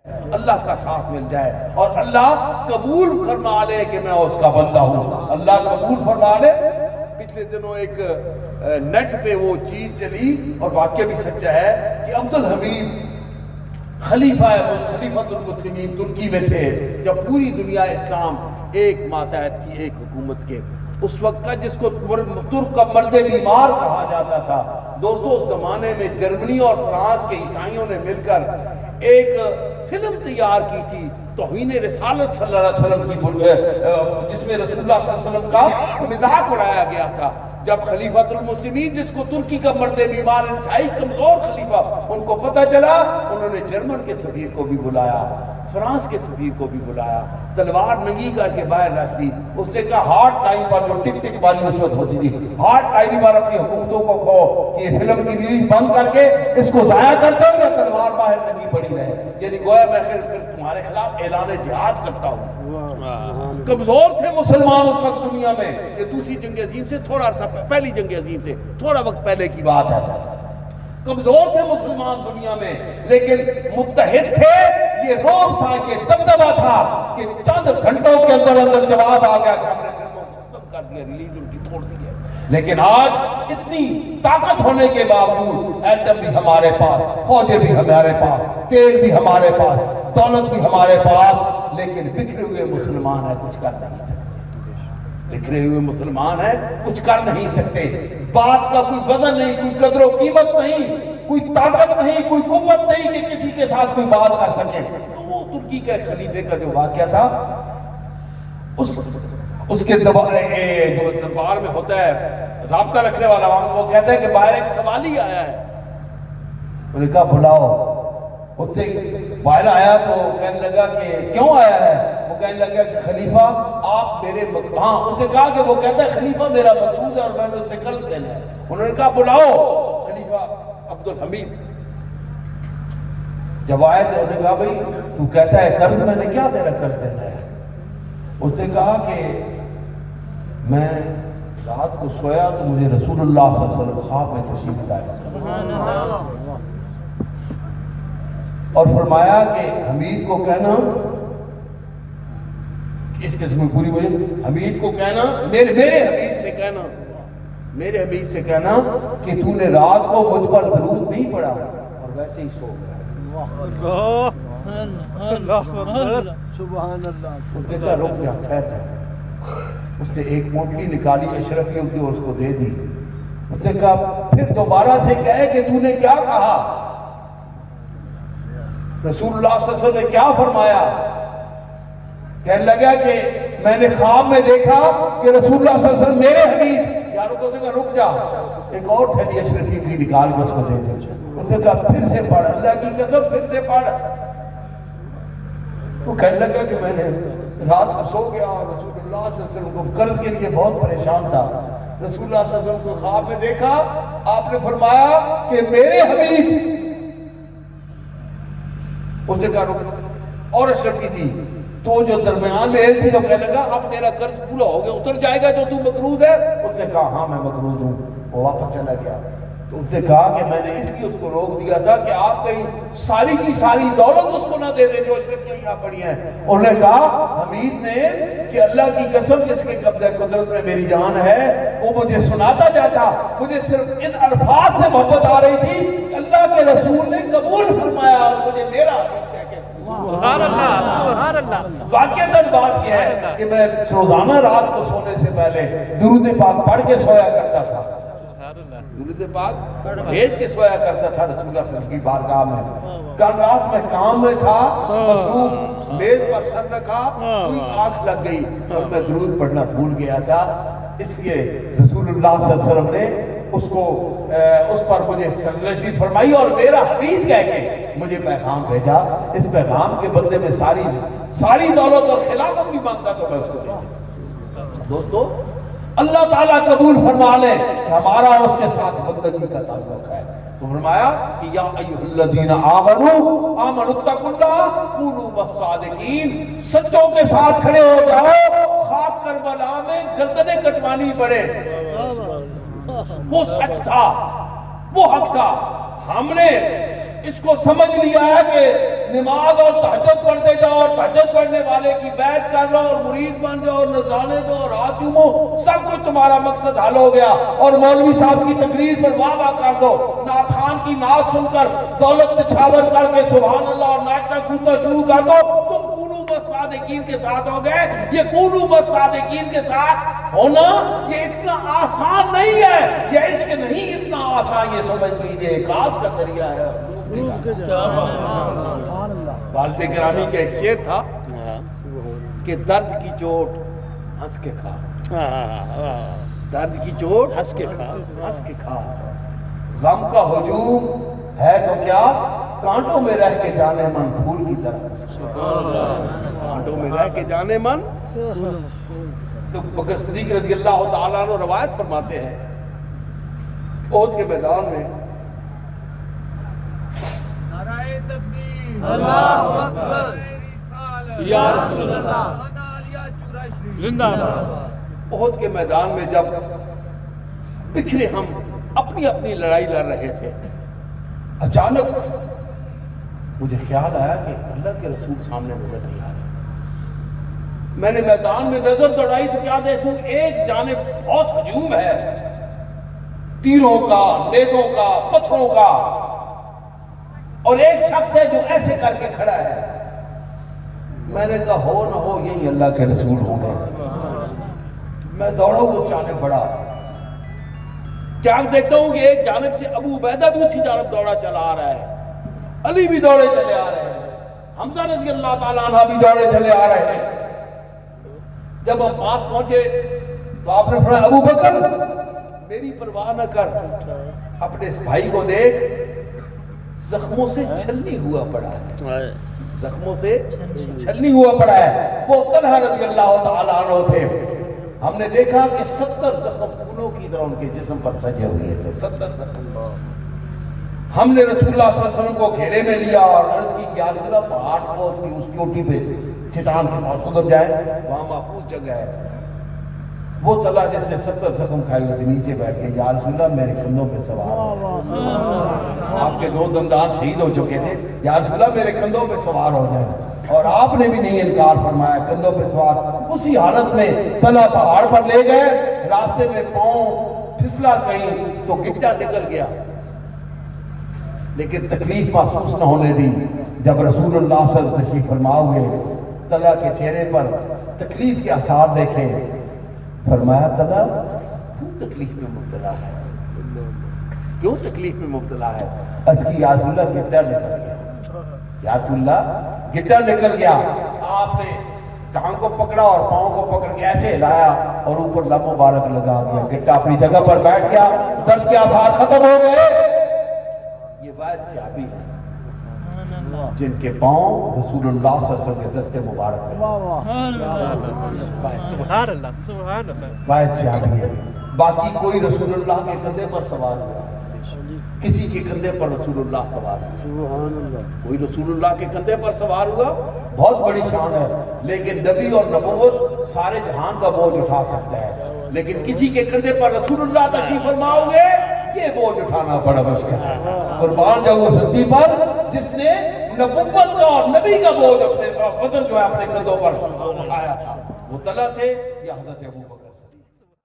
اللہ کا ساتھ مل جائے اور اللہ قبول فرما لے کہ میں اس کا بندہ ہوں، اللہ قبول فرما لے۔ پچھلے دنوں ایک نیٹ پہ وہ چیز چلی اور واقعہ بھی سچا ہے کہ عبدالحمید خلیفۃ المسلمین ترکی میں تھے جب پوری دنیا اسلام ایک ماتحت تھی، ایک حکومت کے۔ اس وقت کا جس کو ترک کا مرد بیمار کہا جاتا تھا۔ دوستو اس زمانے میں جرمنی اور فرانس کے عیسائیوں نے مل کر ایک فلم تیار کی تھی توہین رسالت صلی اللہ علیہ وسلم کی، جس میں رسول اللہ صلی اللہ علیہ وسلم کا مذاق اڑایا گیا تھا۔ جب خلیفۃ المسلمین جس کو ترکی کا مرد بیمار انتہائی کمزور خلیفہ، ان کو پتہ چلا، انہوں نے جرمن کے سفیر کو بھی بلایا، فرانس کے سفیر کو بھی بلایا، تلوار ننگی کر کے باہر رکھ دی۔ اس نے کہا ہارڈ ٹائم پر جو ٹک ٹک والی نسبت ہوتی تھی، ہارڈ ٹائم پر اپنی حکومتوں کو کہو کہ یہ فلم کی ریلیز بند کر کے اس کو ضائع کرتا ہوں یا تلوار باہر ننگی پڑی رہے، یعنی گویا میں پھر تمہارے خلاف اعلان جہاد کرتا ہوں۔ کمزور تھے مسلمان اس وقت دنیا میں، یہ دوسری جنگ عظیم سے تھوڑا عرصہ، پہلی جنگ عظیم سے تھوڑا وقت پہلے کی بات ہے۔ کمزور تھے مسلمان دنیا میں لیکن متحد تھے، یہ روب تھا، یہ دبدبا تھا کہ چند گھنٹوں کے اندر اندر جواب آ گیا کہ ہم نے فلموں کو ختم کر دیا، ریلیز ان کی توڑ دی ہے۔ لیکن آج اتنی طاقت ہونے کے باوجود ایٹم بھی ہمارے پاس، فوجیں بھی ہمارے پاس، تیل بھی ہمارے پاس، دولت بھی ہمارے پاس، لیکن بکھرے ہوئے مسلمان ہیں، کچھ کر نہیں سکتے۔ بکھرے ہوئے مسلمان ہیں، کچھ کر نہیں سکتے۔ بات کا کوئی وزن نہیں، کوئی قدر و قیمت نہیں، کوئی طاقت نہیں، کوئی قوت نہیں کہ کسی کے ساتھ کوئی بات کر سکے۔ تو وہ ترکی کے خلیفے کا جو واقعہ تھا، اس کے جو دربار میں ہوتا ہے رابطہ رکھنے والا، وہ کہتا ہے کہ باہر ایک سوالی آیا ہے۔ انہوں نے کہا بلاؤ۔ باہر آیا تو کہنے لگا کہ کیوں آیا ہے؟ وہ کہنے لگا کہ خلیفہ آپ میرے ہاں، اس نے کہا کہ وہ کہتا ہے خلیفہ میرا مقروض ہے اور میں نے اس سے قرض لینا ہے۔ انہوں نے کہا بلاؤ خلیفہ عبدالحمید۔ جب آئے تو انہوں نے کہا بھائی تو کہتا ہے قرض، میں نے کیا تیرا قرض دینا ہے؟ اس نے کہا کہ میں رات کو سویا تو مجھے رسول اللہ صلی اللہ علیہ وسلم خواب میں تشریف لائے اور فرمایا کہ حمید کو کہنا، اس قسم میں پوری وجہ، حمید کو کہنا، میرے حمید سے کہنا کہ تو نے رات کو مجھ پر درود نہیں پڑھا اور ویسے ہی سو گیا۔ سبحان اللہ۔ اس نے کہا رک جا، ٹھہر جا۔ اس نے ایک موٹلی نکالی اشرفیوں کی اور اس کو دے دی۔ اس نے کہا پھر دوبارہ سے کہے کہ تو نے کیا کہا؟ رسول اللہ صلی اللہ علیہ وسلم نے کیا فرمایا؟ کہنے لگا کہ میں نے خواب میں دیکھا کہ رسول اللہ صلی اللہ علیہ وسلم میرے حمید، یاروں کو کہا رک جا، ایک اور تھیلی اشرفی کی نکال کے اس کو دے دے۔ اس نے کہا پھر سے پڑھ، اللہ کی قسم پھر سے پڑھ۔ وہ کہنے لگا کہ میں نے رات کو سو گیا اور رسول اللہ صلی اللہ علیہ وسلم کو قرض کے لیے بہت پریشان تھا۔ رسول اللہ صلی اللہ علیہ وسلم کو خواب میں دیکھا، آپ نے فرمایا کہ میرے حمید، اس نے کہا رک، اور اشرفی تھی تو جو درمیان میں ایل تھی جو کہنے لگا اب تیرا قرض پورا ہو گیا، اتر جائے گا جو تو مقروض ہے۔ اس نے کہا ہاں میں مقروض ہوں۔ وہ واپس چلا گیا۔ تو اس نے کہا کہ میں نے اس لیے اس کو روک دیا تھا کہ آپ کہیں ساری کی ساری دولت اس کو نہ دے دیں جو اشرفیاں یہاں پڑی ہیں۔ انہوں نے کہا حمید نے کہ اللہ کی قسم جس کے قبضہ قدرت میں میری جان ہے وہ مجھے سناتا جاتا، مجھے صرف ان الفاظ سے محبت آ رہی تھی کہ اللہ کے رسول نے قبول فرمایا اور مجھے میرا سبحان اللہ۔ واقعتاً بات یہ ہے کہ میں روزانہ رات کو سونے سے پہلے درود پاک پڑھ کے سویا کرتا تھا، درود پاک بھیج کے سویا کرتا تھا رسول اللہ صلی اللہ علیہ وسلم کی بارگاہ میں۔ کل رات میں کام میں تھا، مصروف، میز پر سر رکھا، کوئی آنکھ لگ گئی اور میں درود پڑھنا بھول گیا تھا، اس لیے رسول اللہ صلی اللہ علیہ وسلم نے اس پر مجھے سرزنشی فرمائی اور میرا حمید کہہ کے مجھے پیغام بھیجا۔ اس پیغام کے بدلے میں ساری دولت اور خلافت بھی مانگتا تو میں اس کو دے۔ دوستو اللہ تعالیٰ قبول فرما لے کہ ہمارا اس کے ساتھ بندگی کا تعلق ہے۔ تو فرمایا کہ یا ایھا الذین آمنوا اتقوا اللہ کونوا مع سچوں کے ساتھ کھڑے ہو جاؤ، خاک کربلا میں گردنیں کٹوانی پڑے۔ وہ سچ تھا، وہ حق تھا، ہم نے اس کو سمجھ لیا ہے کہ نماز اور تہجد پڑھتے جاؤ اور تہجد پڑھنے والے کی بیعت کر لو اور مرید بن جاؤ اور نذرانے دو اور ہاتھ چومو، سب کچھ تمہارا مقصد حل ہو گیا۔ اور مولوی صاحب کی تقریر پر واہ واہ کر دو، نعت خان کی نعت سن کر دولت نچھاور کر کے سبحان اللہ اور ناچنا کودنا شروع کر دو، تم کونو بس صادقین کے ساتھ ہو گئے۔ یہ کونو بس صادقین کے ساتھ ہونا یہ اتنا آسان نہیں ہے، یہ عشق نہیں اتنا آسان، یہ سمجھ لیجئے ایک آگ کا دریا ہے۔ والد گرامی کا ایک شعر تھا کہ درد کی چوٹ ہنس کے کھا، درد کی چوٹ ہنس کے کھا، غم کا ہجوم ہے تو کیا کانٹوں میں رہ کے جانے من پھول کی طرح، کانٹوں میں رہ کے جانے من۔ تو بکر صدیق رضی اللہ تعالیٰ عنہ روایت فرماتے ہیں احد کے میدان میں اللہ اکبر یا رسول اللہ زندہ باد۔ احد کے میدان میں جب بکھرے ہم اپنی اپنی لڑائی لڑ رہے تھے، اچانک مجھے خیال آیا کہ اللہ کے رسول سامنے نظر نہیں آ رہے۔ میں نے میدان میں نظر دوڑائی تو کیا دیکھوں، ایک جانب بہت ہجوم ہے، تیروں کا، نیزوں کا، پتھروں کا، اور ایک شخص ہے جو ایسے کر کے کھڑا ہے۔ میں نے کہا ہو نہ ہو یہی اللہ کے رسول ہوں گے۔ میں دوڑا اس جانب بڑھا، کیا دیکھتا ہوں کہ ایک جانب سے ابو عبیدہ بھی اسی جانب دوڑا چلا آ رہا ہے، علی بھی دوڑے چلے آ رہے ہیں، حمزہ رضی اللہ تعالیٰ عنہ بھی دوڑے چلے آ رہے ہیں۔ جب ہم پاس پہنچے تو آپ نے فرمایا ابو بکر میری پرواہ نہ کر، اپنے اس بھائی کو دیکھ زخموں سے چھلنی ہوا پڑا ہے، زخموں سے چھلنی ہوا پڑا ہے۔ وہ طلحہ رضی اللہ تعالیٰ عنہ تھے، ہم نے دیکھا کہ 70 زخم پھولوں کی طرح ان کے جسم پر سجے ہوئے تھے، 70 زخم۔ ہم نے رسول اللہ صلی اللہ علیہ وسلم کو گھیرے میں لیا اور عرض کی یا رسول اللہ پہاڑ کو اس کی چوٹی پہ چٹان کے پاس ادھر جائے، وہاں محفوظ جگہ ہے۔ وہ طلحہ جس نے 70 زخم کھائے ہوئے تھے نیچے بیٹھ کے یا رسول اللہ میرے کندھوں پہ سوار، آپ کے 2 دندان شہید ہو چکے تھے، یا رسول اللہ میرے کندھوں پہ سوار ہو جائیں، اور آپ نے بھی نہیں انکار فرمایا، کندھوں پہ سوار۔ اسی حالت میں طلحہ پہاڑ پر لے گئے، راستے میں پاؤں پھسلا کہیں تو گٹا نکل گیا، لیکن تکلیف محسوس نہ ہونے دی۔ جب رسول اللہ صلی اللہ علیہ وسلم تشریف فرما ہوئے، طلحہ کے چہرے پر تکلیف کے آثار دیکھے، فرمایا طلحہ کیوں تکلیف میں مبتلا ہے، کیوں تکلیف میں مبتلا ہے؟ عرض کی یا رسول اللہ گٹا نکل گیا، یا رسول اللہ گٹا نکل گیا۔ آپ نے ٹانگ کو پکڑا اور پاؤں کو پکڑ کے ایسے ہلایا اور اوپر لب مبارک لگا دیا، گٹا اپنی جگہ پر بیٹھ گیا، درد کے آثار ختم ہو گئے۔ یہ واحد صحابی ہیں جن کے پاؤں رسول اللہ صلی اللہ علیہ وسلم کے دستے مبارک میں، سبحان اللہ سبحان اللہ، واحد صحابی ہے۔ باقی کوئی رسول اللہ کے کندھے پر سوار ہوا، کسی کے کندھے پر رسول اللہ سوار ہوا، کوئی رسول اللہ کے کندھے پر سوار ہوا، بہت بڑی شان ہے۔ لیکن نبی اور نبوت سارے جہان کا بوجھ اٹھا سکتا ہے، لیکن کسی کے کندھے پر رسول اللہ تشریف فرما ہوئے یہ بوجھ اٹھانا بڑا مشکل ہے۔ قربان جاؤ اس ہستی پر جس نے نبوت کا اور نبی کا بوجھ اپنے وزن جو ہے اپنے کندھوں پر اٹھایا تھا، وہ طلحہ تھے یا حضرت ابو بکر۔